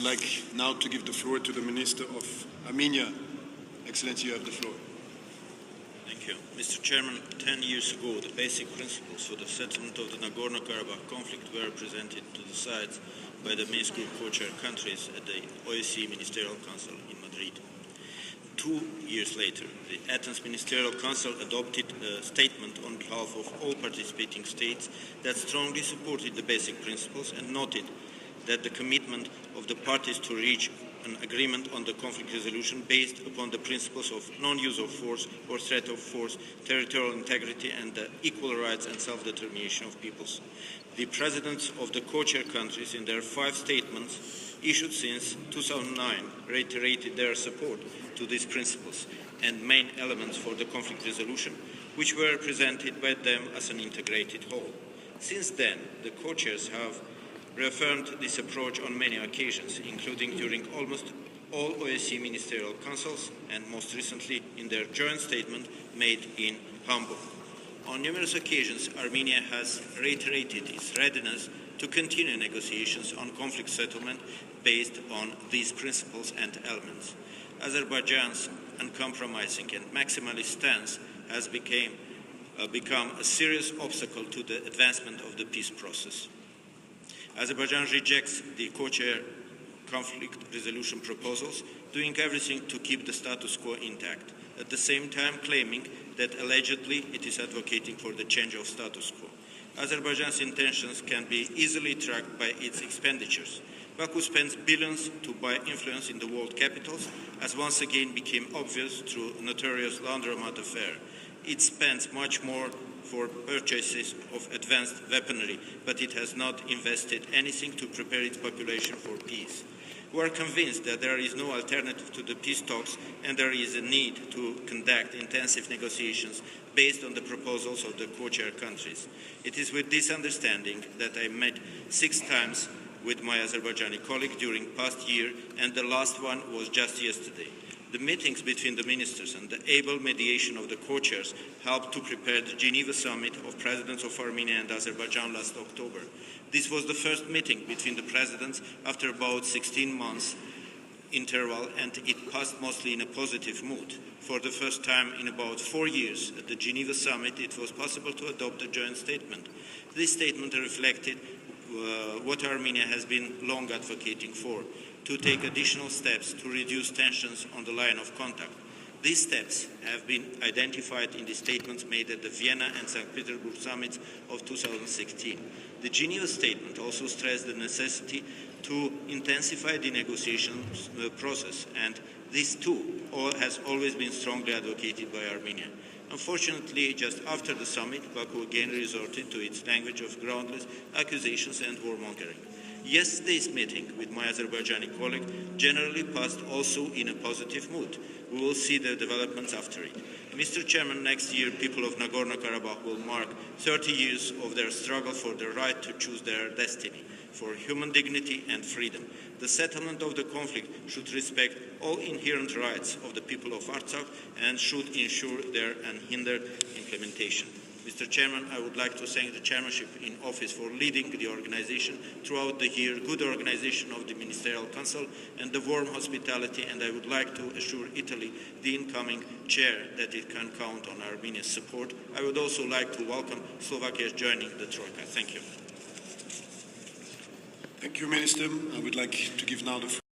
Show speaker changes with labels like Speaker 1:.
Speaker 1: like now to give the floor to the Minister of Armenia. Excellency, you have the floor.
Speaker 2: Thank you. Mr. Chairman, 10 years ago, the basic principles for the settlement of the Nagorno-Karabakh conflict were presented to the sides by the Minsk Group co-chair countries at the OSCE Ministerial Council in Madrid. 2 years later, the Athens Ministerial Council adopted a statement on behalf of all participating states that strongly supported the basic principles and noted that the commitment of the parties to reach an agreement on the conflict resolution based upon the principles of non-use of force or threat of force, territorial integrity and the equal rights and self-determination of peoples. The presidents of the co-chair countries in their 5 statements issued since 2009 reiterated their support to these principles and main elements for the conflict resolution, which were presented by them as an integrated whole. Since then, the co-chairs have reaffirmed this approach on many occasions, including during almost all OSCE ministerial councils and most recently in their joint statement made in Hamburg. On numerous occasions, Armenia has reiterated its readiness to continue negotiations on conflict settlement based on these principles and elements. Azerbaijan's uncompromising and maximalist stance has become a serious obstacle to the advancement of the peace process. Azerbaijan rejects the co-chair conflict resolution proposals, doing everything to keep the status quo intact, at the same time claiming that allegedly it is advocating for the change of status quo. Azerbaijan's intentions can be easily tracked by its expenditures. Baku spends billions to buy influence in the world capitals, as once again became obvious through notorious laundromat affair. It spends much more for purchases of advanced weaponry, but it has not invested anything to prepare its population for peace. We are convinced that there is no alternative to the peace talks and there is a need to conduct intensive negotiations based on the proposals of the co-chair countries. It is with this understanding that I met 6 times with my Azerbaijani colleague during past year, and the last one was just yesterday. The meetings between the ministers and the able mediation of the co-chairs helped to prepare the Geneva summit of presidents of Armenia and Azerbaijan last October. This was the first meeting between the presidents after about 16 months interval, and it passed mostly in a positive mood. For the first time in about 4 years at the Geneva summit, it was possible to adopt a joint statement. This statement reflected what Armenia has been long advocating for, to take additional steps to reduce tensions on the line of contact. These steps have been identified in the statements made at the Vienna and St. Petersburg summits of 2016. The Geneva statement also stressed the necessity to intensify the negotiations process, and this too has always been strongly advocated by Armenia. Unfortunately, just after the summit, Baku again resorted to its language of groundless accusations and warmongering. Yesterday's meeting with my Azerbaijani colleague generally passed also in a positive mood. We will see the developments after it. Mr. Chairman, next year, people of Nagorno-Karabakh will mark 30 years of their struggle for the right to choose their destiny, for human dignity and freedom. The settlement of the conflict should respect all inherent rights of the people of Artsakh and should ensure their unhindered implementation. Mr. Chairman, I would like to thank the chairmanship in office for leading the organization throughout the year, good organization of the Ministerial Council and the warm hospitality, and I would like to assure Italy, the incoming chair, that it can count on Armenia's support. I would also like to welcome Slovakia joining the Troika. Thank you.
Speaker 1: Thank you, Minister. I would like to give now the floor